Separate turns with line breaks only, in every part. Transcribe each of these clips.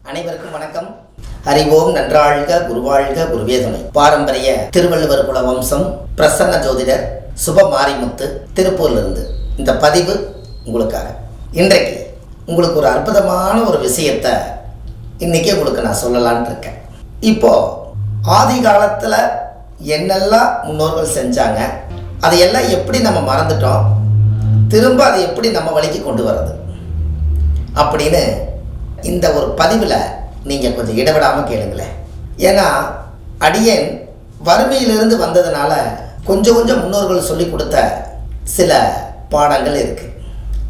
அனைவருக்கும் வணக்கம். அறிவோம் நன்றாழ்க குருவாழ்க குருவே துணை. பாரம்பரிய திருவள்ளுவர் குல வம்சம் பிரசன்ன ஜோதிடர் சுப மாரிமுத்து திருப்பூர்லிருந்து இந்த பதிவு உங்களுக்காக. இன்றைக்கு உங்களுக்கு ஒரு அற்புதமான ஒரு விஷயத்தை இன்னைக்கு உங்களுக்கு நான் சொல்லலான்னு இருக்கேன். இப்போ ஆதி காலத்தில் என்னெல்லாம் முன்னோர்கள் செஞ்சாங்க, அதையெல்லாம் எப்படி நம்ம மறந்துட்டோம், திரும்ப அதை எப்படி நம்ம வழிக்கு கொண்டு வர்றது அப்படின்னு இந்த ஒரு பதிவில் நீங்கள் கொஞ்சம் இடவிடாமல் கேளுங்களேன். ஏன்னா அடியேன் வறுமையிலிருந்து வந்ததுனால கொஞ்சம் முன்னோர்கள் சொல்லி கொடுத்த சில பாடங்கள் இருக்குது.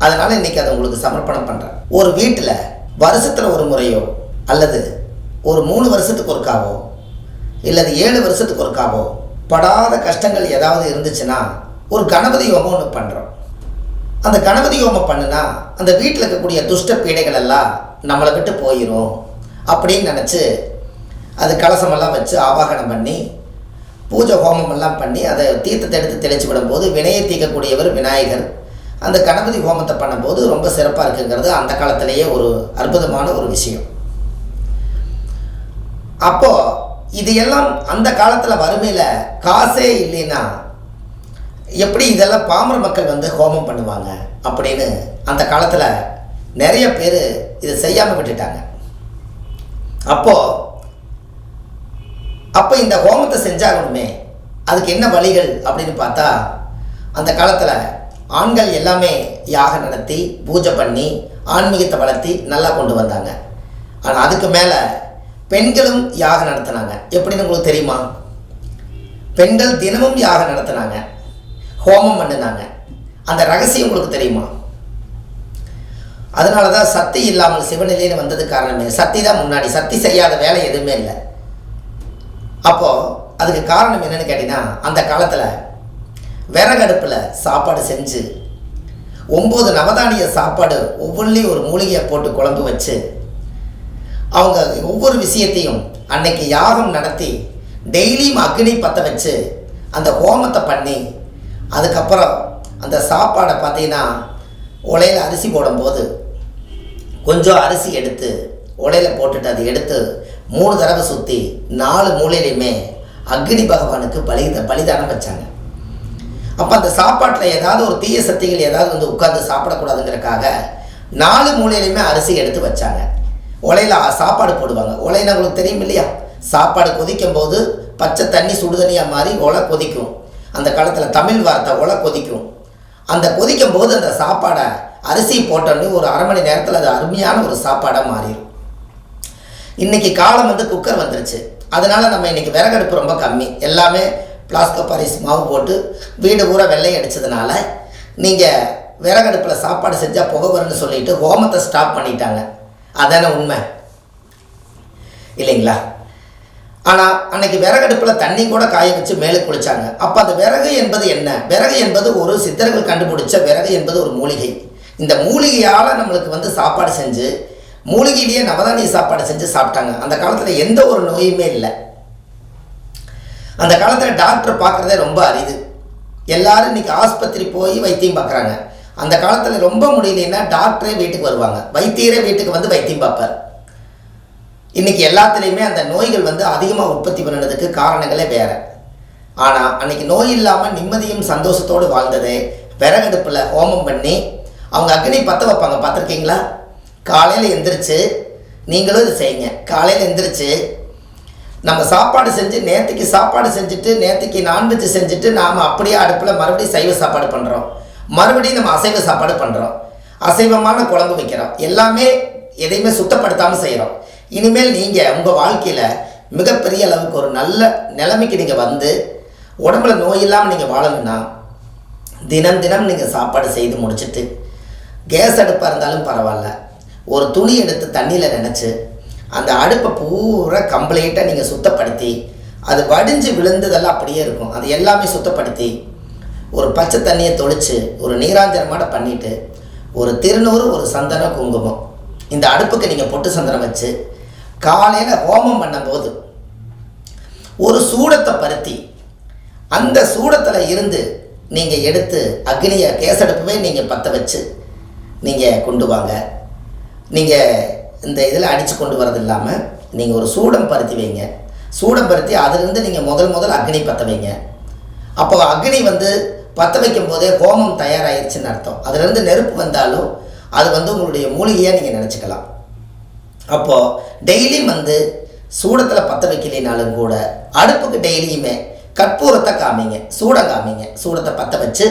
அதனால் இன்றைக்கி அதை உங்களுக்கு சமர்ப்பணம் பண்ணுறேன். ஒரு வீட்டில் வருஷத்தில் ஒரு முறையோ அல்லது ஒரு 3 வருஷத்துக்கு ஒருக்காவோ இல்லது 7 வருஷத்துக்கு ஒருக்காவோ படாத கஷ்டங்கள் ஏதாவது இருந்துச்சுன்னா ஒரு கணபதி ஹோமம் ஒன்று பண்ணுறோம். அந்த கணபதி ஹோமம் பண்ணுனா அந்த வீட்டில் இருக்கக்கூடிய துஷ்ட பீடைகள் எல்லாம் நம்மளை விட்டு போயிடும் அப்படின்னு நினச்சி அது கலசமெல்லாம் வச்சு ஆவாகனம் பண்ணி பூஜை ஹோமமெல்லாம் பண்ணி அதை தீர்த்தத்தை எடுத்து தெளிச்சு விடும்போது வினையை தீர்க்கக்கூடியவர் விநாயகர். அந்த கணபதி ஹோமத்தை பண்ணும்போது ரொம்ப சிறப்பாக இருக்குங்கிறது அந்த காலத்திலேயே ஒரு அற்புதமான ஒரு விஷயம். அப்போது இது எல்லாம் அந்த காலத்தில் வறுமையில் காசே இல்லைன்னா எப்படி இதெல்லாம் பாமர மக்கள் வந்து ஹோமம் பண்ணுவாங்க அப்படின்னு அந்த காலத்தில் நிறைய பேர் இதை செய்யாமல் விட்டுட்டாங்க. அப்போ இந்த ஹோமத்தை செஞ்சாகணுமே, அதுக்கு என்ன வழிகள் அப்படின்னு பார்த்தா அந்த காலத்தில் ஆண்கள் எல்லாமே யாகம் நடத்தி பூஜை பண்ணி ஆன்மீகத்தை வளர்த்தி நல்லா கொண்டு வந்தாங்க. ஆனால் அதுக்கு மேலே பெண்களும் யாகம் நடத்தினாங்க. எப்படின்னு உங்களுக்கு தெரியுமா? பெண்கள் தினமும் யாகம் நடத்தினாங்க, ஹோமம் பண்ணினாங்க. அந்த ரகசியம் உங்களுக்கு தெரியுமா? அதனால தான் சக்தி இல்லாமல் சிவநிலைன்னு வந்தது காரணமே. சக்தி தான் முன்னாடி. சக்தி செய்யாத வேலை எதுவுமே இல்லை. அப்போது அதுக்கு காரணம் என்னென்னு கேட்டிங்கன்னா, அந்த காலத்தில் விறகடுப்பில் சாப்பாடு செஞ்சு 9 நவதானிய சாப்பாடு ஒவ்வொன்றிலையும் ஒரு மூலிகையை போட்டு குழம்பு வச்சு அவங்க ஒவ்வொரு விஷயத்தையும் அன்னைக்கு யாகம் நடத்தி டெய்லியும் அக்னி பற்ற வச்சு அந்த ஹோமத்தை பண்ணி அதுக்கப்புறம் அந்த சாப்பாடை பார்த்தீங்கன்னா உலையில் அரிசி போடும்போது கொஞ்சம் அரிசி எடுத்து உலையில் போட்டுட்டு அதை எடுத்து 3 தடவை சுற்றி 4 மூலையிலையுமே அக்னி பகவானுக்கு பலிதானம் வச்சாங்க. அப்போ அந்த சாப்பாட்டில் ஏதாவது ஒரு தீய சக்திகள் ஏதாவது வந்து உட்காந்து சாப்பிடக்கூடாதுங்கிறதுக்காக 4 மூலையிலையுமே அரிசி எடுத்து வச்சாங்க. உலையில் சாப்பாடு போடுவாங்க. உலையில உங்களுக்கு தெரியும் இல்லையா? சாப்பாடு கொதிக்கும் போது பச்சை தண்ணி சுடுதண்ணியாக மாறி உலை கொதிக்கும். அந்த காலத்தில் தமிழ் வார்த்தை உலை கொதிக்கும். அந்த கொதிக்கும் போது அந்த சாப்பாடை அரிசி போட்டோன்னு ஒரு அரை மணி நேரத்தில் அது அருமையான ஒரு சாப்பாடாக மாறிடும். இன்றைக்கி காலம் வந்து குக்கர் வந்துருச்சு. அதனால் நம்ம இன்றைக்கி விறகடுப்பு ரொம்ப கம்மி. எல்லாமே பிளாஸ்டிக் பாரிஸ் மாவு போட்டு வீடு பூரா வெள்ளை அடித்ததுனால நீங்கள் விறகடுப்பில் சாப்பாடு செஞ்சால் புகை வரும்னு சொல்லிட்டு ஹோமத்தை ஸ்டாப் பண்ணிட்டாங்க. அதான உண்மை இல்லைங்களா? ஆனால் அன்னைக்கு விறகடுப்பில் தண்ணி கூட காய வச்சு மேலே குளிச்சாங்க. அப்போ அந்த விறகு என்பது என்ன? விறகு என்பது ஒரு சித்தர்கள் கண்டுபிடிச்ச விறகு என்பது ஒரு மூலிகை. இந்த மூலிகையால் நம்மளுக்கு வந்து சாப்பாடு செஞ்சு மூலிகையிலேயே நவதானிய சாப்பாடு செஞ்சு சாப்பிட்டாங்க. அந்த காலத்தில் எந்த ஒரு நோயுமே இல்லை. அந்த காலத்தில் டாக்டர் பார்க்குறதே ரொம்ப அரிது. எல்லாரும் இன்றைக்கி ஆஸ்பத்திரி போய் வைத்தியம் பார்க்குறாங்க. அந்த காலத்தில் ரொம்ப முடியலன்னா டாக்டரே வீட்டுக்கு வருவாங்க, வைத்தியரே வீட்டுக்கு வந்து வைத்தியம் பார்ப்பார். இன்றைக்கி எல்லாத்துலேயுமே அந்த நோய்கள் வந்து அதிகமாக உற்பத்தி பண்ணுறதுக்கு காரணங்களே வேறு. ஆனால் அன்றைக்கி நோய் இல்லாமல் நிம்மதியும் சந்தோஷத்தோடு வாழ்ந்ததே விறகடுப்பில் ஹோமம் பண்ணி அவங்க அக்னி பற்ற வைப்பாங்க. பார்த்துருக்கீங்களா? காலையில் எந்திரிச்சு நீங்களும் இது செய்யுங்க. காலையில் எந்திரிச்சு நம்ம சாப்பாடு செஞ்சு நேற்றுக்கு சாப்பாடு செஞ்சுட்டு நேற்றுக்கு நான்வெஜ் செஞ்சுட்டு நாம் அப்படியே அடுப்பில் மறுபடியும் சைவ சாப்பாடு பண்ணுறோம், மறுபடியும் நம்ம அசைவ சாப்பாடு பண்ணுறோம், அசைவமான குழம்பு வைக்கிறோம், எல்லாமே எதையுமே சுத்தப்படுத்தாமல் செய்கிறோம். இனிமேல் நீங்கள் உங்கள் வாழ்க்கையில் மிகப்பெரிய அளவுக்கு ஒரு நல்ல நிலைமைக்கு நீங்கள் வந்து உடம்புல நோய் இல்லாமல் நீங்கள் வாழணும்னா தினம் நீங்கள் சாப்பாடு செய்து முடிச்சுட்டு கேஸ் அடுப்பாக இருந்தாலும் பரவாயில்ல, ஒரு துணி எடுத்து தண்ணியில் நினச்சி அந்த அடுப்பை பூரா கம்ப்ளீட்டாக நீங்கள் சுத்தப்படுத்தி அது வடிஞ்சு விழுந்ததெல்லாம் அப்படியே இருக்கும், அது எல்லாமே சுத்தப்படுத்தி ஒரு பச்சை தண்ணியை தொளித்து ஒரு நீராஞ்சனமாட பண்ணிவிட்டு ஒரு திருநூறு ஒரு சந்தனம் குங்குமம் இந்த அடுப்புக்கு நீங்கள் பொட்டு சந்தனம் வச்சு காலையில் ஹோமம் பண்ணும்போது ஒரு சூடத்தை பருத்தி அந்த சூடத்தில் இருந்து நீங்கள் எடுத்து அக்னியை கேஸ் அடுப்பவே நீங்கள் பற்ற வச்சு நீங்கள் கொண்டு வாங்க. நீங்கள் இந்த இதில் அடித்து கொண்டு வரது இல்லாமல் நீங்கள் ஒரு சூடம் பருத்தி வைங்க. சூடம் பருத்தி அதிலிருந்து நீங்கள் முதல் அக்னி பற்ற வைங்க. அப்போ அக்னி வந்து பற்ற வைக்கும் போதே ஹோமம் தயாராகிடுச்சுன்னு அர்த்தம். அதுலேருந்து நெருப்பு வந்தாலும் அது வந்து உங்களுடைய மூலிகையாக நீங்கள் நினச்சிக்கலாம். அப்போது டெய்லியும் வந்து சூடத்தில் பற்ற வைக்கலினாலும் கூட அடுப்புக்கு டெய்லியுமே கற்பூரத்தை காமிங்க, சூடம் காமிங்க. சூடத்தை பற்ற வச்சு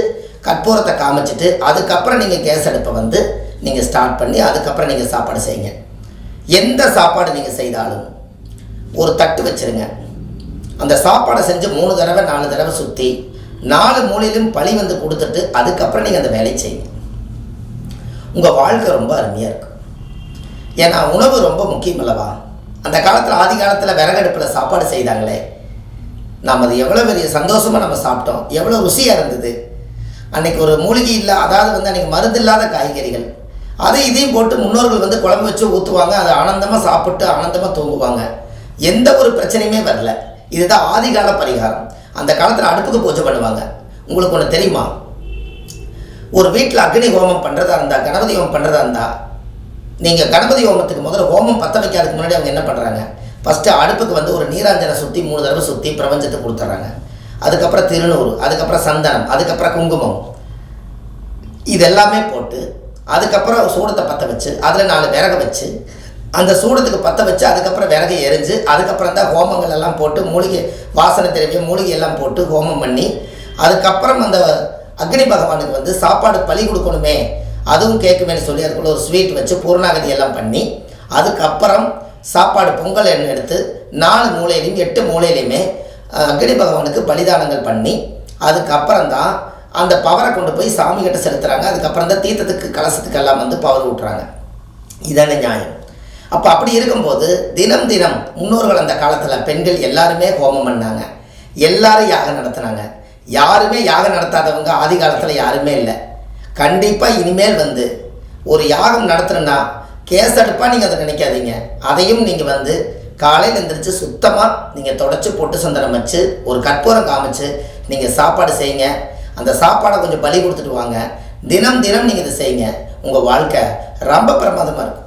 கற்பூரத்தை காமிச்சிட்டு அதுக்கப்புறம் நீங்கள் கேஸ் அடுப்பை வந்து நீங்கள் ஸ்டார்ட் பண்ணி அதுக்கப்புறம் நீங்கள் சாப்பாடு செய்யுங்க. எந்த சாப்பாடு நீங்கள் செய்தாலும் ஒரு தட்டு வச்சுருங்க. அந்த சாப்பாடை செஞ்சு 3 தடவை 4 தடவை சுற்றி 4 மூலையிலும் பழி வந்து கொடுத்துட்டு அதுக்கப்புறம் நீங்கள் அந்த வேலையை செய்யுங்க. உங்கள் வாழ்க்கை ரொம்ப அருமையாக இருக்கும். ஏன்னா உணவு ரொம்ப முக்கியம் அல்லவா? அந்த காலத்தில் ஆதி காலத்தில் விறகடுப்பில் சாப்பாடு செய்தாங்களே, நாம் அது எவ்வளோ பெரிய சந்தோஷமாக நம்ம சாப்பிட்டோம், எவ்வளோ ருசியாக இருந்தது. அன்றைக்கி ஒரு மூலிகை இல்லை, அதாவது வந்து அன்றைக்கி மருந்து இல்லாத காய்கறிகள், அதை இதையும் போட்டு முன்னோர்கள் வந்து குழம்பு வச்சு ஊற்றுவாங்க. அதை ஆனந்தமாக சாப்பிட்டு ஆனந்தமாக தூங்குவாங்க. எந்த ஒரு பிரச்சனையுமே வரல. இதுதான் ஆதிகால பரிகாரம். அந்த காலத்தில் அடுப்புக்கு பூஜை பண்ணுவாங்க. உங்களுக்கு ஒன்று தெரியுமா? ஒரு வீட்டில் அக்னி ஹோமம் பண்ணுறதா இருந்தால், கணபதி ஹோமம் பண்ணுறதா இருந்தால், நீங்கள் கணபதி ஹோமத்துக்கு முதல்ல ஹோமம் பற்ற வைக்காததுக்கு முன்னாடி அவங்க என்ன பண்ணுறாங்க, ஃபஸ்ட்டு அடுப்புக்கு வந்து ஒரு நீராஞ்சனை சுற்றி 3 தடவை சுற்றி பிரபஞ்சத்தை கொடுத்துட்றாங்க. அதுக்கப்புறம் திருநூறு, அதுக்கப்புறம் சந்தனம், அதுக்கப்புறம் குங்குமம், இதெல்லாமே போட்டு அதுக்கப்புறம் சூடத்தை பற்ற வச்சு அதில் 4 விறகு வச்சு அந்த சூடத்துக்கு பற்ற வச்சு அதுக்கப்புறம் விறகு எரிஞ்சு அதுக்கப்புறம் தான் ஹோமங்கள் எல்லாம் போட்டு மூலிகை வாசனை திரவியம் மூலிகை எல்லாம் போட்டு ஹோமம் பண்ணி அதுக்கப்புறம் அந்த அக்னி பகவானுக்கு வந்து சாப்பாடு பலி கொடுக்கணுமே, அதுவும் கேட்குமேனு சொல்லி அதுக்குள்ள ஒரு ஸ்வீட் வச்சு பூர்ணாகதி எல்லாம் பண்ணி அதுக்கப்புறம் சாப்பாடு பொங்கல் எண்ணெய் எடுத்து 4 மூலையிலையும் 8 மூலையிலையுமே அக்னி பகவானுக்கு பலிதானங்கள் பண்ணி அதுக்கப்புறம் தான் அந்த பவரை கொண்டு போய் சாமிகிட்ட செலுத்துகிறாங்க. அதுக்கப்புறம் தான் தீர்த்தத்துக்கு கலசத்துக்கெல்லாம் வந்து பவர் விட்டுறாங்க. இதான நியாயம். அப்போ அப்படி இருக்கும்போது தினம் முன்னோர்கள் அந்த காலத்தில் பெண்கள் எல்லாருமே ஹோமம் பண்ணாங்க, எல்லாரும் யாகம் நடத்துனாங்க. யாருமே யாகம் நடத்தாதவங்க ஆதி காலத்தில் யாருமே இல்லை. கண்டிப்பாக இனிமேல் வந்து ஒரு யாகம் நடத்துணுன்னா கேஸ் அடுப்பாக நீங்கள் அதை நினைக்காதீங்க. அதையும் நீங்கள் வந்து காலையில் எழுந்திரிச்சு சுத்தமாக நீங்கள் தொடச்சி பொட்டு சந்தனம் வச்சு ஒரு கற்பூரம் காமிச்சு நீங்கள் சாப்பாடு செய்யுங்க. அந்த சாப்பாடை கொஞ்சம் பலி கொடுத்துட்டு வாங்க. தினம் நீங்கள் இதை செய்யுங்க. உங்கள் வாழ்க்கை ரொம்ப பிரமாதமாக இருக்கும்.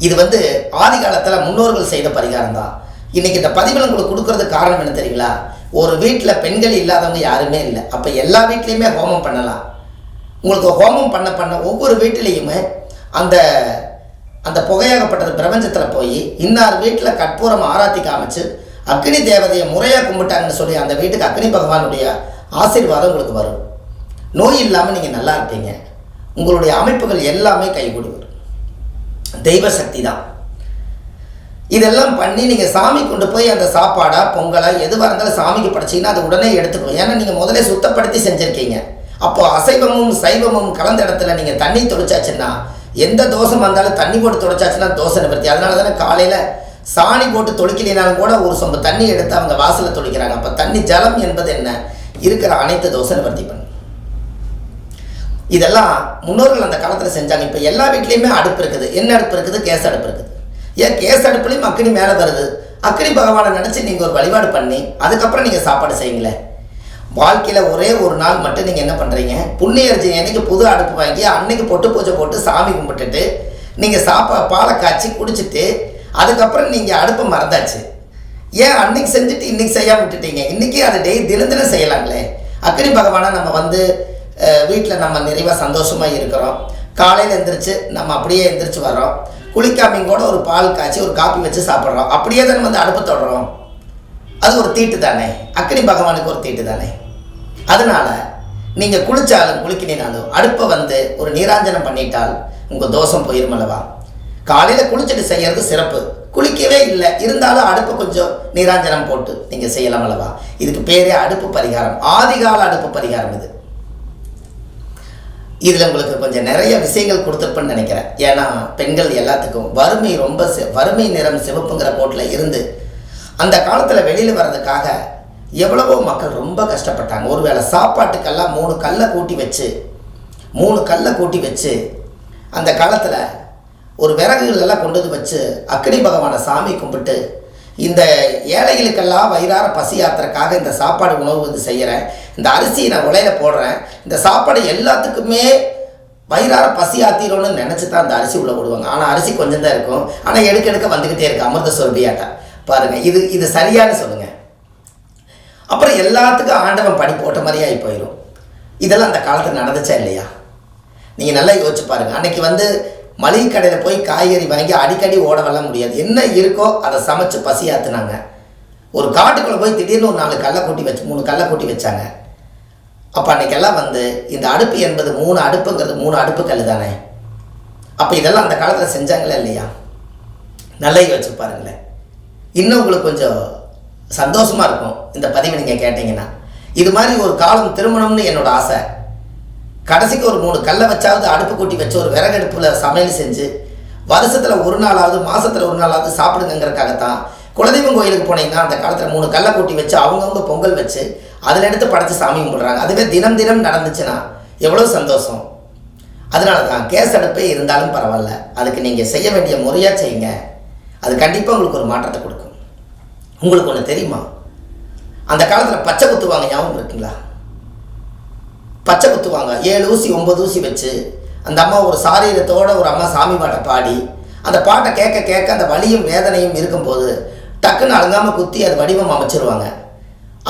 இது வந்து ஆதி காலத்தில் முன்னோர்கள் செய்த பரிகாரம் தான். இன்றைக்கி இந்த பதிவில் உங்களுக்கு கொடுக்கறதுக்கு காரணம் என்ன தெரியுங்களா? ஒரு வீட்டில் பெண்கள் இல்லாதவங்க யாருமே இல்லை. அப்போ எல்லா வீட்லேயுமே ஹோமம் பண்ணலாம். உங்களுக்கு ஹோமம் பண்ண ஒவ்வொரு வீட்டிலையுமே அந்த அந்த புகையாகப்பட்டது பிரபஞ்சத்தில் போய் இன்னார் வீட்டில் கற்பூரம் ஆராத்தி காமிச்சு அக்னி தேவதையை முறையாக கும்பிட்டாங்கன்னு சொல்லி அந்த வீட்டுக்கு அக்னி பகவானுடைய ஆசீர்வாதம் உங்களுக்கு வரும். நோய் இல்லாமல் நீங்கள் நல்லா இருப்பீங்க. உங்களுடைய அமைப்புகள் எல்லாமே கைகூடி வரும். தெய்வ சக்தி தான். இதெல்லாம் பண்ணி நீங்கள் சாமி கொண்டு போய் அந்த சாப்பாடா பொங்கலா எதுவாக இருந்தாலும் சாமிக்கு படைச்சிங்கன்னா அது உடனே எடுத்துக்கணும். ஏன்னா நீங்கள் முதலே சுத்தப்படுத்தி செஞ்சுருக்கீங்க. அப்போது அசைவமும் சைவமும் கலந்த இடத்துல நீங்கள் தண்ணி தொளிச்சாச்சுன்னா எந்த தோசம் வந்தாலும் தண்ணி போட்டு தொலைச்சாச்சுன்னா தோசை நிவர்த்தி. அதனால தானே காலையில் சாணி போட்டு தொளிக்கலினாலும் கூட ஒரு சொம்பு தண்ணி எடுத்து அவங்க வாசலில் தொளிக்கிறாங்க. அப்போ தண்ணி ஜலம் என்பது என்ன? இருக்கிற அனைத்து தோசை நிவர்த்தி பண்ணு. இதெல்லாம் முன்னோர்கள் அந்த காலத்தில் செஞ்சாங்க. இப்போ எல்லா வீட்லேயுமே அடுப்பு இருக்குது. என்ன அடுப்பு இருக்குது? கேஸ் அடுப்பு இருக்குது. ஏன் கேஸ் அடுப்புலையும் அக்னி மேலே வருது. அக்னி பகவானை நினச்சி நீங்கள் ஒரு வழிபாடு பண்ணி அதுக்கப்புறம் நீங்கள் சாப்பாடு செய்யுங்களேன். வாழ்க்கையில் ஒரே ஒரு நாள் மட்டும் நீங்கள் என்ன பண்ணுறீங்க, புண்ணியர்ஜி அன்றைக்கி புது அடுப்பு வாங்கி அன்றைக்கி பொட்டு பூஜை போட்டு சாமி கும்பிட்டுட்டு நீங்கள் பாலை காய்ச்சி குடிச்சிட்டு அதுக்கப்புறம் நீங்கள் அடுப்பை மறந்தாச்சு. ஏன் அன்றைக்கி செஞ்சுட்டு இன்றைக்கி செய்யாமல் விட்டுட்டீங்க? இன்றைக்கி அதை தினம் செய்யலாங்களே. அக்னி பகவானை நம்ம வந்து வீட்டில் நம்ம நிறைவாக சந்தோஷமாக இருக்கிறோம். காலையில் எழுந்திரிச்சு நம்ம அப்படியே எழுந்திரிச்சு வர்றோம். குளிக்காமையும் கூட ஒரு பால் காய்ச்சி ஒரு காப்பி வச்சு சாப்பிட்றோம். அப்படியே தானே வந்து அடுப்பு தொடறோம். அது ஒரு தீட்டு தானே, அக்னி பகவானுக்கு ஒரு தீட்டு தானே. அதனால் நீங்கள் குளித்தாலும் குளிக்கினாலும் அடுப்பை வந்து ஒரு நீராஞ்சனம் பண்ணிட்டால் உங்கள் தோஷம் போயிடும் அல்லவா. காலையில் குளிச்சுட்டு செய்கிறது சிறப்பு. குளிக்கவே இல்லை இருந்தாலும் அடுப்பை கொஞ்சம் நீராஞ்சனம் போட்டு நீங்கள் செய்யலாம் அல்லவா. இதுக்கு பேரே அடுப்பு பரிகாரம், ஆதிகால அடுப்பு பரிகாரம். இதில் உங்களுக்கு கொஞ்சம் நிறைய விஷயங்கள் கொடுத்துருப்பேன்னு நினைக்கிறேன். ஏன்னா பெண்கள் எல்லாத்துக்கும் வறுமை ரொம்ப வறுமை நிறம் சிவப்புங்கிற கோட்டில் இருந்து அந்த காலத்தில் வெளியில் வர்றதுக்காக எவ்வளவோ மக்கள் ரொம்ப கஷ்டப்பட்டாங்க. ஒருவேளை சாப்பாட்டுக்கெல்லாம் 3 கல்லை கூட்டி வச்சு அந்த காலத்தில் ஒரு விறகுகளெல்லாம் கொண்டு வந்து வச்சு அக்னி பகவானை சாமி கும்பிட்டு இந்த ஏழைகளுக்கெல்லாம் வயிறார பசி யாத்திரைக்காக இந்த சாப்பாடு உணவு வந்து செய்கிறேன், இந்த அரிசி நான் உலையில போடுறேன், இந்த சாப்பாடு எல்லாத்துக்குமே வயிறார பசி ஆத்திரோன்னு நினச்சி தான் அந்த அரிசி உள்ளே விடுவாங்க. ஆனால் அரிசி கொஞ்சம் தான் இருக்கும், ஆனால் எடுக்க எடுக்க வந்துக்கிட்டே இருக்கு அமிர்த சுரபியாட்டா. பாருங்கள், இது சரியானு சொல்லுங்கள். அப்புறம் எல்லாத்துக்கும் ஆண்டவன் படி போட்ட மாதிரியே ஆகி போயிடும். இதெல்லாம் அந்த காலத்தில் நடந்துச்சா இல்லையா? நீங்கள் நல்லா யோசிச்சு பாருங்கள். அன்றைக்கி வந்து மளிகை கடையில் போய் காய்கறி வாங்கி அடிக்கடி ஓட வரலாம் முடியாது. என்ன இருக்கோ அதை சமைச்சு பசி ஆற்றுனாங்க. ஒரு காட்டுக்குள்ளே போய் திடீர்னு ஒரு 4 கல்லை கூட்டி வச்சு 3 கல்லை கூட்டி வச்சாங்க. அப்போ அன்றைக்கெல்லாம் வந்து இந்த அடுப்பு என்பது 3 அடுப்புங்கிறது 3 அடுப்பு கல் தானே. அப்போ இதெல்லாம் அந்த காலத்தில் செஞ்சாங்களே இல்லையா? நல்லா யோசிச்சு பாருங்களேன். இன்னும் உங்களுக்கு கொஞ்சம் சந்தோஷமாக இருக்கும் இந்த பதிவை நீங்கள் கேட்டிங்கன்னா. இது மாதிரி ஒரு காலம் திருமணம்னு என்னோடய ஆசை. கடைசிக்கு ஒரு 3 கல்லை வச்சாவது அடுப்பு கூட்டி வச்சு ஒரு விறகடுப்பில் சமையல் செஞ்சு வருஷத்தில் ஒரு நாளாவது மாதத்தில் ஒரு நாளாவது சாப்பிடுங்கிறதுக்காகத்தான். குலதெய்வம் கோயிலுக்கு போனீங்கன்னா அந்த காலத்தில் 3 கல்லை கூட்டி வச்சு அவங்கவுங்க பொங்கல் வச்சு அதில் எடுத்து படைச்சி சாமி கும்பிடுறாங்க. அதுவே தினம் தினம் நடந்துச்சுன்னா எவ்வளோ சந்தோஷம். அதனால தான் கேஸ் அடுப்பே இருந்தாலும் பரவாயில்ல, அதுக்கு நீங்கள் செய்ய வேண்டிய முறையாக செய்யுங்க. அது கண்டிப்பாக உங்களுக்கு ஒரு மாற்றத்தை கொடுக்கும். உங்களுக்கு ஒன்று தெரியுமா? அந்த காலத்தில் பச்சை குத்துவாங்க, ஞாபகம் இருக்குங்களா? பச்சை குத்துவாங்க 7 ஊசி 9 ஊசி வச்சு அந்த அம்மா ஒரு சாரீரத்தோடு ஒரு அம்மா சாமி பாட்டை பாடி அந்த பாட்டை கேட்க கேட்க அந்த வலியும் வேதனையும் இருக்கும்போது டக்குன்னு அழுங்காமல் குத்தி அது வடிவம் அமைச்சிருவாங்க.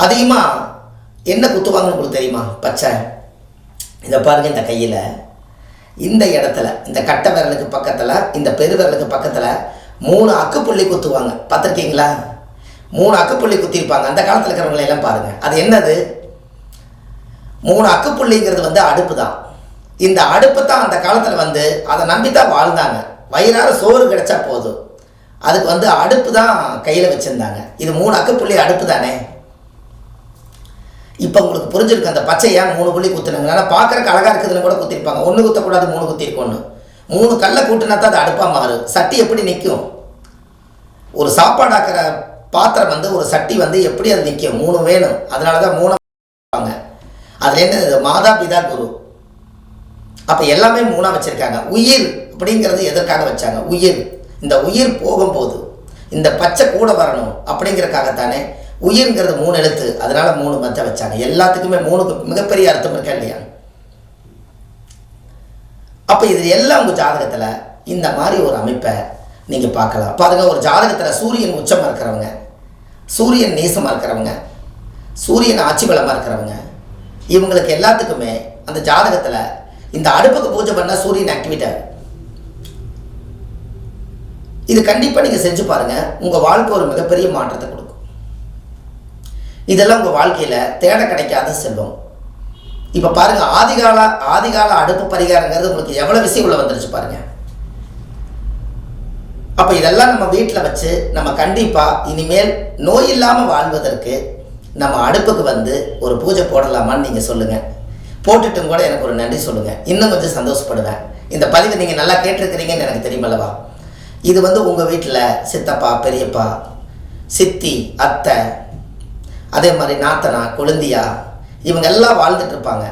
அதிகமாக என்ன குத்துவாங்கன்னு உங்களுக்கு தெரியுமா? பச்சை. இதை பாருங்கள், இந்த கையில் இந்த இடத்துல இந்த கட்டை விரலுக்கு பக்கத்தில் இந்த பெருவிரலுக்கு பக்கத்தில் 3 அக்குப்புள்ளி குத்துவாங்க. பார்த்துருக்கீங்களா? 3 அக்குப்புள்ளி குத்திருப்பாங்க. அந்த காலத்தில் இருக்கிறவங்களை எல்லாம் பாருங்கள். அது என்னது? 3 அக்குப்புள்ளிங்கிறது வந்து அடுப்பு தான். இந்த அடுப்பு தான் அந்த காலத்தில் வந்து அதை நம்பி தான் வாழ்ந்தாங்க. வயிறார சோறு கிடைச்சா போதும், அதுக்கு வந்து அடுப்பு தான் கையில் வச்சுருந்தாங்க. இது 3 அக்குப்புள்ளி அடுப்பு தானே. இப்போ உங்களுக்கு புரிஞ்சிருக்கு அந்த பச்சையா 3 புள்ளி குத்துனாங்க. ஆனால் பார்க்குறக்கு அழகாக இருக்குதுன்னு கூட குத்திருப்பாங்க. 1 குத்தக்கூடாது 3 குத்திருக்கோன்னு. 3 கல்லை கூட்டினா தான் அது அடுப்பாக மாறும். சட்டி எப்படி நிற்கும்? ஒரு சாப்பாடு ஆக்கிற பாத்திரம் வந்து ஒரு சட்டி வந்து எப்படி அது நிற்கும்? 3 வேணும். அதனால தான் 3 வாங்க. அதில் என்ன மாதா பிதா குரு. அப்போ எல்லாமே 3 வச்சுருக்காங்க. உயிர் அப்படிங்கிறது எதற்காக வச்சாங்க? உயிர். இந்த உயிர் போகும்போது இந்த பச்சை கூட வரணும் அப்படிங்கிறக்காகத்தானே. உயிர்ங்கிறது 3 எழுத்து, அதனால 3 மச்சை வச்சாங்க. எல்லாத்துக்குமே 3க்கு மிகப்பெரிய அர்த்தம் இருக்கா இல்லையா? அப்போ இது எல்லாம் உங்கள் ஜாதகத்தில் இந்த மாதிரி ஒரு அமைப்பை நீங்கள் பார்க்கலாம். பாருங்கள், ஒரு ஜாதகத்தில் சூரியன் உச்சமாக இருக்கிறவங்க, சூரியன் நீசமாக இருக்கிறவங்க, சூரியன் ஆட்சி பலமாக இருக்கிறவங்க, இவங்களுக்கு எல்லாத்துக்குமே அந்த ஜாதகத்தில் இந்த அடுப்புக்கு பூஜை பண்ணால் சூரியன் ஆக்டிவேட் ஆகும். இது கண்டிப்பாக நீங்கள் செஞ்சு பாருங்கள். உங்கள் வாழ்க்கை ஒரு மிகப்பெரிய மாற்றத்தை கொடுக்கும். இதெல்லாம் உங்கள் வாழ்க்கையில் தேட கிடைக்காத செல்வம். இப்போ பாருங்கள், ஆதிகால அடுப்பு பரிகாரங்கிறது உங்களுக்கு எவ்வளோ விஷயம் உள்ள வந்துருச்சு பாருங்கள். அப்போ இதெல்லாம் நம்ம வீட்டில் வச்சு நம்ம கண்டிப்பாக இனிமேல் நோய் இல்லாமல் வாழ்வதற்கு நம்ம அடுப்புக்கு வந்து ஒரு பூஜை போடலாமான்னு நீங்கள் சொல்லுங்கள். போட்டுட்டும் கூட எனக்கு ஒரு நன்றி சொல்லுங்கள். இன்னும் கொஞ்சம் சந்தோஷப்படுவேன். இந்த பதிவை நீங்கள் நல்லா கேட்டிருக்கிறீங்கன்னு எனக்கு தெரியுமல்லவா? இது வந்து உங்கள் வீட்டில் சித்தப்பா, பெரியப்பா, சித்தி, அத்தை, அதே மாதிரி நாத்தனா, கொழுந்தியா, இவங்க எல்லாம் வாழ்ந்துட்டு இருப்பாங்க.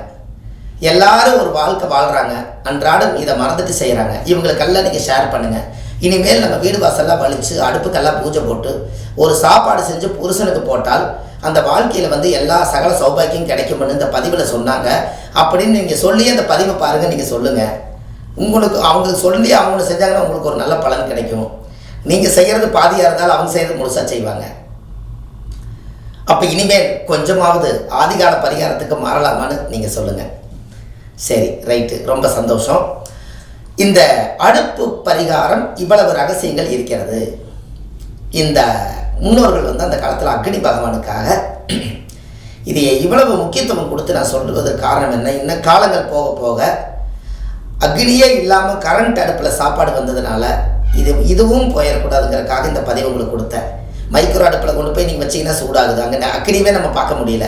எல்லாரும் ஒரு வாழ்க்கை வாழ்கிறாங்க. அன்றாடம் இதை மறந்துட்டு செய்கிறாங்க. இவங்களுக்கெல்லாம் நீங்கள் ஷேர் பண்ணுங்கள். இனிமேல் நம்ம வீடு வாசல்லாம் வலித்து அடுப்புக்கெல்லாம் பூஜை போட்டு ஒரு சாப்பாடு செஞ்சு புருஷனுக்கு போட்டால் அந்த வாழ்க்கையில் வந்து எல்லா சகல சௌபாக்கியம் கிடைக்கும்னு இந்த பதிவில் சொன்னாங்க. அப்படின்னு நீங்கள் சொல்லி அந்த பதிவை பாருங்கள். நீங்கள் சொல்லுங்கள். உங்களுக்கு அவங்களுக்கு சொல்லி அவங்க செஞ்சாங்கன்னா உங்களுக்கு ஒரு நல்ல பலன் கிடைக்கும். நீங்கள் செய்கிறது பாதியாக இருந்தாலும் அவங்க செய்கிறது முழுசாக செய்வாங்க. அப்போ இனிமேல் கொஞ்சமாவது ஆதிகால பரிகாரத்துக்கு மாறலாமான்னு நீங்கள் சொல்லுங்கள். சரி, ரைட்டு, ரொம்ப சந்தோஷம். இந்த அடுப்பு பரிகாரம் இவ்வளவு ரகசியங்கள் இருக்கிறது. இந்த முன்னோர்கள் வந்து அந்த காலத்தில் அக்னி பகவானுக்காக இதை இவ்வளவு முக்கியத்துவம் கொடுத்து நான் சொல்வதற்கு காரணம் என்ன? இன்னும் காலங்கள் போக போக அக்னியே இல்லாமல் கரண்ட் அடுப்பில் சாப்பாடு வந்ததுனால இதுவும் போயிடக்கூடாதுங்கிறதுக்காக இந்த பதிவு உங்களுக்கு கொடுத்தேன். மைக்ரோ அடுப்பில் கொண்டு போய் நீங்கள் வச்சிங்கன்னா சூடாகுது, அங்கே அக்னியே நம்ம பார்க்க முடியல.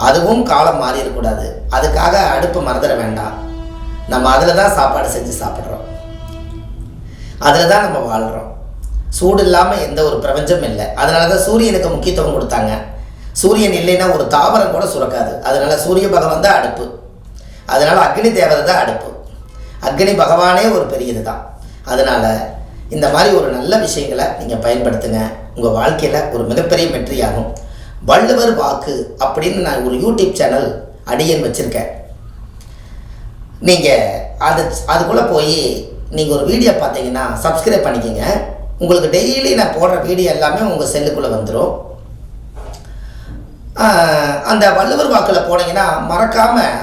அதுவும் காலம் மாறிடக்கூடாது. அதுக்காக அடுப்பை மறந்துட வேண்டாம். நம்ம அதில் தான் சாப்பாடு செஞ்சு சாப்பிட்றோம், அதில் தான் நம்ம வாழ்கிறோம். சூடு இல்லாமல் எந்த ஒரு பிரபஞ்சமும் இல்லை. அதனால தான் சூரியனுக்கு முக்கியத்துவம் கொடுத்தாங்க. சூரியன் இல்லைன்னா ஒரு தாவரம் கூட சுரக்காது. அதனால சூரிய பகவான் தான் அடுப்பு. அதனால அக்னி தேவதை தான் அடுப்பு. அக்னி பகவானே ஒரு பெரியது தான். அதனால் இந்த மாதிரி ஒரு நல்ல விஷயங்களை நீங்கள் பயன்படுத்துங்க. உங்கள் வாழ்க்கையில் ஒரு மிகப்பெரிய வெற்றியாகும். வள்ளுவர் வாக்கு அப்படின்னு நான் ஒரு யூடியூப் சேனல் அடியன் வச்சுருக்கேன். நீங்கள் அதுக்குள்ளே போய் நீங்கள் ஒரு வீடியோ பார்த்தீங்கன்னா சப்ஸ்கிரைப் பண்ணிக்கோங்க. உங்களுக்கு டெய்லி நான் போடுற வீடியோ எல்லாமே உங்கள் செல்லுக்குள்ளே வந்துடும். அந்த வள்ளுவர் வாக்கில் போனீங்கன்னா மறக்காமல்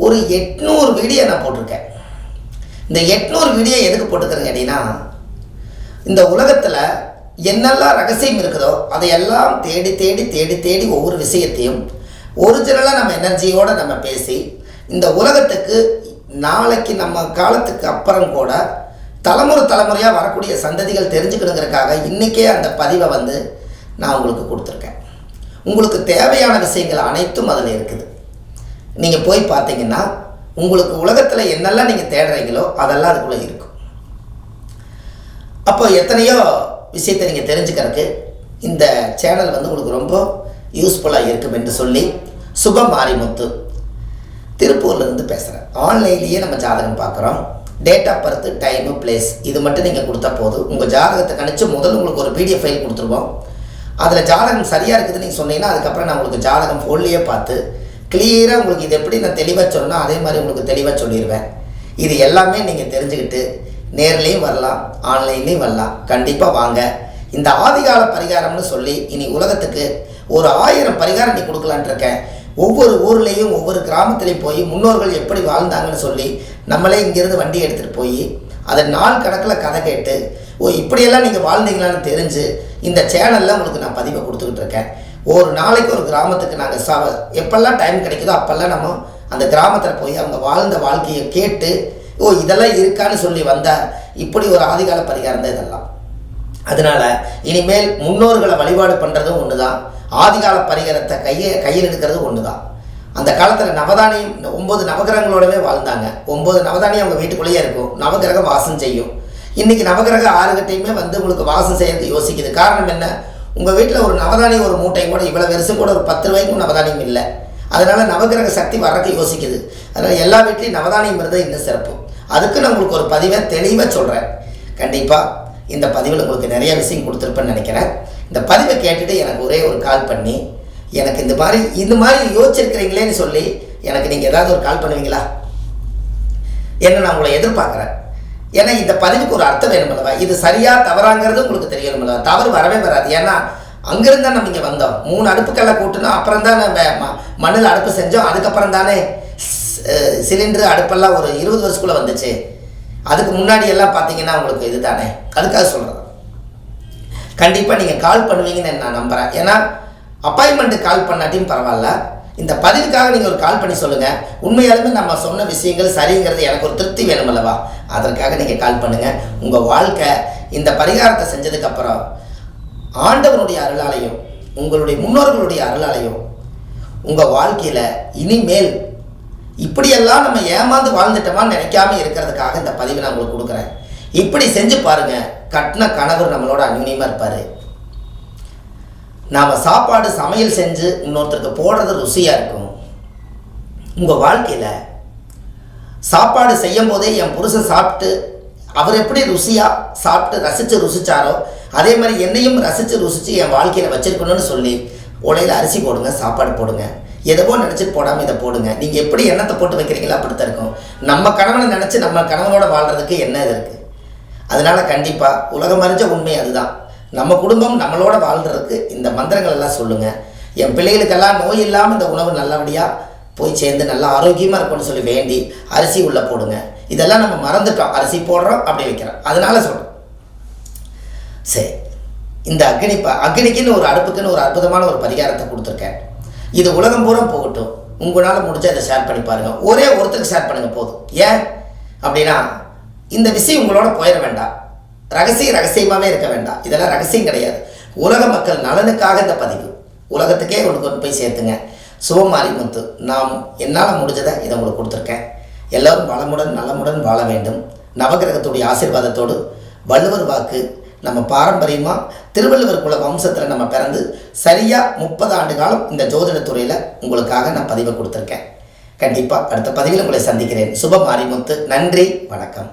ஒரு 800 வீடியோ நான் போட்டிருக்கேன். இந்த 800 வீடியோ எதுக்கு போட்டுக்கிறேங்க அப்படின்னா, இந்த உலகத்தில் என்னெல்லாம் ரகசியம் இருக்குதோ அதையெல்லாம் தேடி தேடி தேடி தேடி ஒவ்வொரு விஷயத்தையும் ஒரிஜினலாக நம்ம எனர்ஜியோடு நம்ம பேசி இந்த உலகத்துக்கு நாளைக்கு நம்ம காலத்துக்கு அப்புறம் கூட தலைமுறையாக வரக்கூடிய சந்ததிகள் தெரிஞ்சுக்கணுங்கிறதுக்காக இன்றைக்கே அந்த பதிவை நான் உங்களுக்கு கொடுத்துருக்கேன். உங்களுக்கு தேவையான விஷயங்கள் அனைத்தும் அதில் இருக்குது. நீங்கள் போய் பார்த்தீங்கன்னா உங்களுக்கு உலகத்தில் என்னெல்லாம் நீங்கள் தேடுறீங்களோ அதெல்லாம் அதுக்குள்ளே இருக்கும். அப்போ எத்தனையோ விஷயத்தை நீங்கள் தெரிஞ்சுக்கிறதுக்கு இந்த சேனல் உங்களுக்கு ரொம்ப யூஸ்ஃபுல்லாக இருக்கும் என்று சொல்லி சுப மாரிமுத்து திருப்பூர்லேருந்து பேசுகிறேன். ஆன்லைன்லேயே நம்ம ஜாதகம் பார்க்குறோம். Date of birth, time, place இது மட்டும் நீங்கள் கொடுத்தா போதும். உங்கள் ஜாதகத்தை கணிச்சு முதல்ல உங்களுக்கு ஒரு PDF ஃபைல் கொடுத்துருவோம். அதில் ஜாதகம் சரியாக இருக்குதுன்னு நீங்கள் சொன்னீங்கன்னா அதுக்கப்புறம் நான் உங்களுக்கு ஜாதகம் ஃபோன்லேயே பார்த்து கிளியராக உங்களுக்கு இது எப்படி நான் தெளிவாக சொல்லணும் அதே மாதிரி உங்களுக்கு தெளிவாக சொல்லிடுவேன். இது எல்லாமே நீங்கள் தெரிஞ்சுக்கிட்டு நேர்லேயும் வரலாம், ஆன்லைன்லேயும் வரலாம். கண்டிப்பாக வாங்க. இந்த ஆதிகால பரிகாரம்னு சொல்லி இனி உலகத்துக்கு ஒரு 1000 பரிகாரம் நீ கொடுக்கலான் இருக்கேன். ஒவ்வொரு ஊர்லேயும் ஒவ்வொரு கிராமத்துலேயும் போய் முன்னோர்கள் எப்படி வாழ்ந்தாங்கன்னு சொல்லி நம்மளே இங்கேருந்து வண்டி எடுத்துகிட்டு போய் அதை நாள் கணக்கில் கதை கேட்டு இப்படியெல்லாம் நீங்கள் வாழ்ந்தீங்களான்னு தெரிஞ்சு இந்த சேனலில் உங்களுக்கு நான் பதிவை கொடுத்துக்கிட்டு இருக்கேன். ஒரு நாளைக்கு ஒரு கிராமத்துக்கு நாங்கள் எப்பெல்லாம் டைம் கிடைக்குதோ அப்போல்லாம் நம்ம அந்த கிராமத்தில் போய் அவங்க வாழ்ந்த வாழ்க்கையை கேட்டு இதெல்லாம் இருக்கான்னு சொல்லி வந்தால் இப்படி ஒரு ஆதிகால பரிகாரம் தான் இதெல்லாம். அதனால் இனிமேல் முன்னோர்களை வழிபாடு பண்ணுறதும் ஒன்று தான், ஆதிகால பரிகாரத்தை கையில் எடுக்கிறது ஒன்று தான். அந்த காலத்தில் நவதானியம் 9 நவகிரகங்களோடவே வாழ்ந்தாங்க. 9 நவதானியம் அவங்க வீட்டுக்குள்ளேயே இருக்கும். நவகிரகம் வாசம் செய்யும். இன்றைக்கி நவகிரக 6 கட்டையுமே உங்களுக்கு வாசம் செய்யறதுக்கு யோசிக்குது. காரணம் என்ன? உங்கள் வீட்டில் ஒரு நவதானியம் ஒரு மூட்டையும் கூட இவ்வளோ வருஷம் கூட ஒரு 10 ரூபாய்க்கும் நவதானியம் இல்லை. அதனால் நவகிரக சக்தி வர்றதுக்கு யோசிக்குது. அதனால் எல்லா வீட்லேயும் நவதானியம் இருந்தால் இன்னும் சிறப்பு. அதுக்கு நான் உங்களுக்கு ஒரு பதிவை தெளிவாக சொல்கிறேன். கண்டிப்பாக இந்த பதிவில் உங்களுக்கு நிறைய விஷயம் கொடுத்துருப்பேன்னு நினைக்கிறேன். இந்த பதிவை கேட்டுட்டு எனக்கு ஒரே ஒரு கால் பண்ணி எனக்கு இந்த மாதிரி யோசிச்சிருக்கிறீங்களேன்னு சொல்லி எனக்கு நீங்கள் ஏதாவது ஒரு கால் பண்ணுவீங்களா? என்ன நான் உங்களை எதிர்பார்க்குறேன். ஏன்னா இந்த பதிவுக்கு ஒரு அர்த்தம் வேணுமில்லவா? இது சரியாக தவறாங்கிறது உங்களுக்கு தெரியணுமில்லவா? தவறு வரவே வராது. ஏன்னா அங்கேருந்து தான் நம்ம இங்கே வந்தோம். 3 அடுப்புக்கெல்லாம் கூட்டினோம். அப்புறம் தான் நம்ம மண்ணில் அடுப்பு செஞ்சோம். அதுக்கப்புறம் தானே சிலிண்டரு அடுப்பெல்லாம் ஒரு 20 வருஷத்துக்குள்ளே வந்துச்சு. அதுக்கு முன்னாடி எல்லாம் பார்த்தீங்கன்னா உங்களுக்கு இது தானே. அதுக்காக சொல்கிறேன். கண்டிப்பாக நீங்கள் கால் பண்ணுவீங்கன்னு நான் நம்புகிறேன். ஏன்னா அப்பாயின்மெண்ட்டு கால் பண்ணாட்டியும் பரவாயில்ல, இந்த பதிவுக்காக நீங்கள் ஒரு கால் பண்ணி சொல்லுங்கள். உண்மையாலுமே நம்ம சொன்ன விஷயங்கள் சரிங்கிறது எனக்கு ஒரு திருப்தி வேணுமல்லவா? அதற்காக நீங்கள் கால் பண்ணுங்கள். உங்கள் வாழ்க்கை இந்த பரிகாரத்தை செஞ்சதுக்கப்புறம் ஆண்டவனுடைய அருளாலையும் உங்களுடைய முன்னோர்களுடைய அருளாலையும் உங்கள் வாழ்க்கையில் இனிமேல் இப்படியெல்லாம் நம்ம ஏமாந்து வாழ்ந்துட்டோமான்னு நினைக்காம இருக்கிறதுக்காக இந்த பதிவை நான் உங்களுக்கு கொடுக்குறேன். இப்படி செஞ்சு பாருங்கள். கட்டின கணவர் நம்மளோட அந்யுன்யமாக இருப்பார். நாம் சாப்பாடு சமையல் செஞ்சு இன்னொருத்தருக்கு போடுறது ருசியாக இருக்கும். உங்கள் வாழ்க்கையில் சாப்பாடு செய்யும் போதே என் புருஷன் சாப்பிட்டு அவர் எப்படி ருசியாக சாப்பிட்டு ருசிச்சாரோ அதே மாதிரி என்னையும் ருசித்து என் வாழ்க்கையில் வச்சுருக்கணும்னு சொல்லி உலையில் அரிசி போடுங்க, சாப்பாடு போடுங்க. எதவோ நினச்சிட்டு போடாமல் இதை போடுங்க. நீங்கள் எப்படி எண்ணத்தை போட்டு வைக்கிறீங்களோ அப்படித்தான் இருக்கும். நம்ம கணவனை நினச்சி நம்ம கணவனோட வாழ்கிறதுக்கு என்ன இது இருக்குது? அதனால் கண்டிப்பாக உலகம் அறிஞ்ச உண்மை அதுதான். நம்ம குடும்பம் நம்மளோட வாழ்கிறதுக்கு இந்த மந்திரங்கள் எல்லாம் சொல்லுங்கள். என் பிள்ளைகளுக்கெல்லாம் நோய் இல்லாமல் இந்த உணவு நல்லபடியாக போய் சேர்ந்து நல்லா ஆரோக்கியமாக இருக்கும்னு சொல்லி வேண்டி அரிசி உள்ளே போடுங்க. இதெல்லாம் நம்ம மறந்துட்டோம். அரிசி போடுறோம், அப்படி வைக்கிறோம். அதனால் சொல்கிறோம். சரி, இந்த அக்னிக்குன்னு ஒரு அடுப்புக்குன்னு ஒரு அற்புதமான ஒரு பரிகாரத்தை கொடுத்துருக்கேன். இது உலகம் பூரா போகட்டும். உங்களால் முடிஞ்சால் இதை ஷேர் பண்ணி பாருங்கள். ஒரே ஒருத்தருக்கு ஷேர் பண்ணுங்கள் போதும். ஏன் அப்படின்னா இந்த விஷயம் உங்களோட போயிட வேண்டாம். ரகசியமாகவே இருக்க வேண்டாம். இதெல்லாம் ரகசியம் கிடையாது. உலக மக்கள் நலனுக்காக இந்த பதிவு உலகத்துக்கே கொண்டு போய் சேர்த்துங்க. சுபமாரிமுத்து நாம் என்னால் முடிஞ்சதை இதை உங்களுக்கு கொடுத்துருக்கேன். எல்லோரும் வளமுடன் நலமுடன் வாழ வேண்டும். நவகிரகத்துடைய ஆசீர்வாதத்தோடு வள்ளுவர் வாக்கு நம்ம பாரம்பரியமாக திருவள்ளுவர் குல வம்சத்தில் நம்ம பிறந்து சரியாக 30 ஆண்டு காலம் இந்த ஜோதிடத்துறையில் உங்களுக்காக நான் பதிவை கொடுத்துருக்கேன். கண்டிப்பாக அடுத்த பதிவில் உங்களை சந்திக்கிறேன். சுப மாரிமுத்து. நன்றி, வணக்கம்.